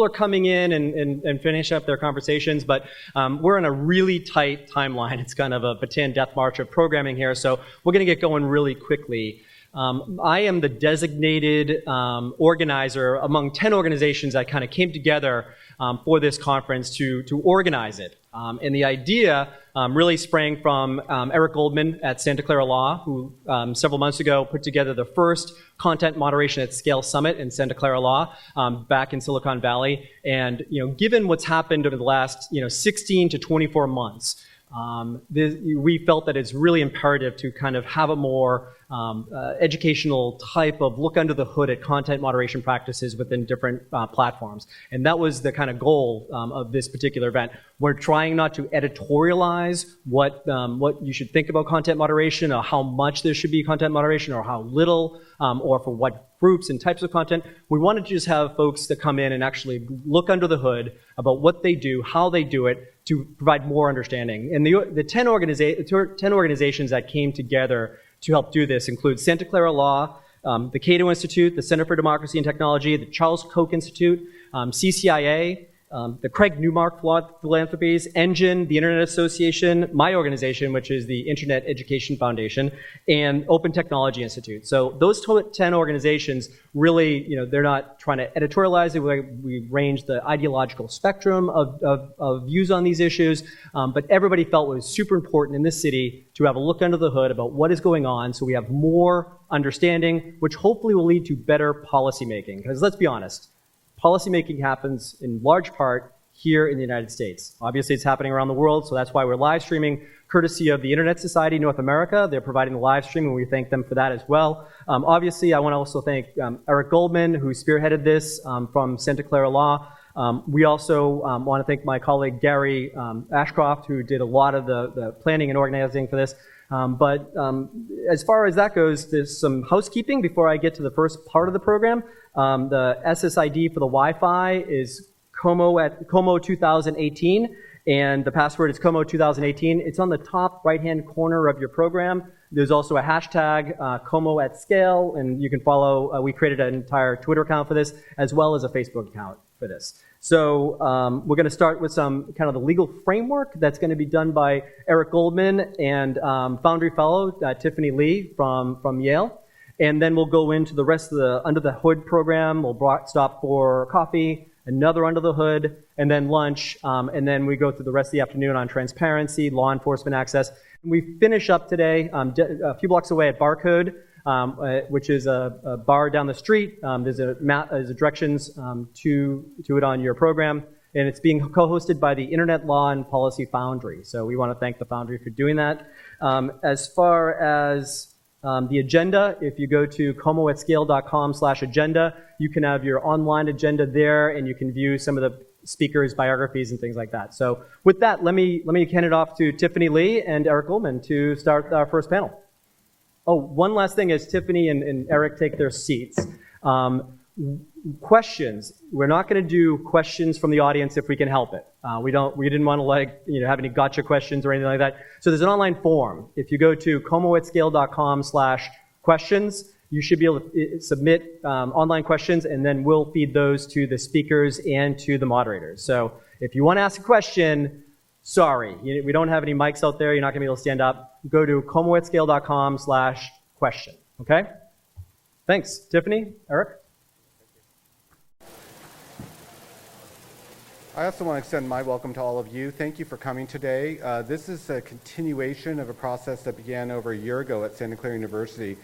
are coming in and finish up their conversations, but we're on a really tight timeline. It's kind of a baton death march of programming here, so we're going to get going really quickly. I am the designated organizer among 10 organizations that kind of came together for this conference to organize it. And the idea really sprang from Eric Goldman at Santa Clara Law, who several months ago put together the first Content Moderation at Scale Summit in Santa Clara Law back in Silicon Valley. And given what's happened over the last 16 to 24 months, we felt that it's really imperative to kind of have a more educational type of look under the hood at content moderation practices within different platforms. And that was the kind of goal of this particular event. We're trying not to editorialize what you should think about content moderation, or how much there should be content moderation, or how little, or for what groups and types of content. We wanted to just have folks that come in and actually look under the hood about what they do, how they do it, to provide more understanding. And the 10 organizations that came together to help do this include Santa Clara Law, the Cato Institute, the Center for Democracy and Technology, the Charles Koch Institute, CCIA, the Craig Newmark Philanthropies, Engine, the Internet Association, my organization, which is the Internet Education Foundation, and Open Technology Institute. So those 10 organizations really, they're not trying to editorialize it. We range the ideological spectrum of views on these issues, but everybody felt it was super important in this city to have a look under the hood about what is going on, so we have more understanding, which hopefully will lead to better policymaking. Because let's be honest, policymaking happens in large part here in the United States. Obviously, it's happening around the world, so that's why we're live streaming, courtesy of the Internet Society North America. They're providing the live stream, and we thank them for that as well. Obviously, I want to also thank Eric Goldman, who spearheaded this from Santa Clara Law. We also want to thank my colleague Gary Ashcroft, who did a lot of the planning and organizing for this. But as far as that goes, there's some housekeeping before I get to the first part of the program. The SSID for the Wi-Fi is Como 2018, and the password is Como 2018. It's on the top right-hand corner of your program. There's also a hashtag, Como at Scale, and you can follow. We created an entire Twitter account for this, as well as a Facebook account for this. So we're going to start with some kind of the legal framework that's going to be done by Eric Goldman and Foundry Fellow Tiffany Lee from Yale. And then we'll go into the rest of the Under the Hood program. We'll stop for coffee, another Under the Hood, and then lunch. And then we go through the rest of the afternoon on transparency, law enforcement access. And we finish up today a few blocks away at Barcode, which is a bar down the street. There's directions to it on your program. And it's being co-hosted by the Internet Law and Policy Foundry. So we want to thank the Foundry for doing that. As far as the agenda, if you go to comoatscale.com/agenda, you can have your online agenda there, and you can view some of the speakers' biographies and things like that. So with that, let me hand it off to Tiffany Lee and Eric Goldman to start our first panel. Oh, one last thing as Tiffany and Eric take their seats. Questions. We're not going to do questions from the audience if we can help it. We didn't want to have any gotcha questions or anything like that. So there's an online form. If you go to comoatscale.com/questions, you should be able to submit online questions, and then we'll feed those to the speakers and to the moderators. So if you want to ask a question, sorry, we don't have any mics out there. You're not going to be able to stand up. Go to comoatscale.com/question. Okay? Thanks. Tiffany, Eric? I also want to extend my welcome to all of you. Thank you for coming today. This is a continuation of a process that began over a year ago at Santa Clara University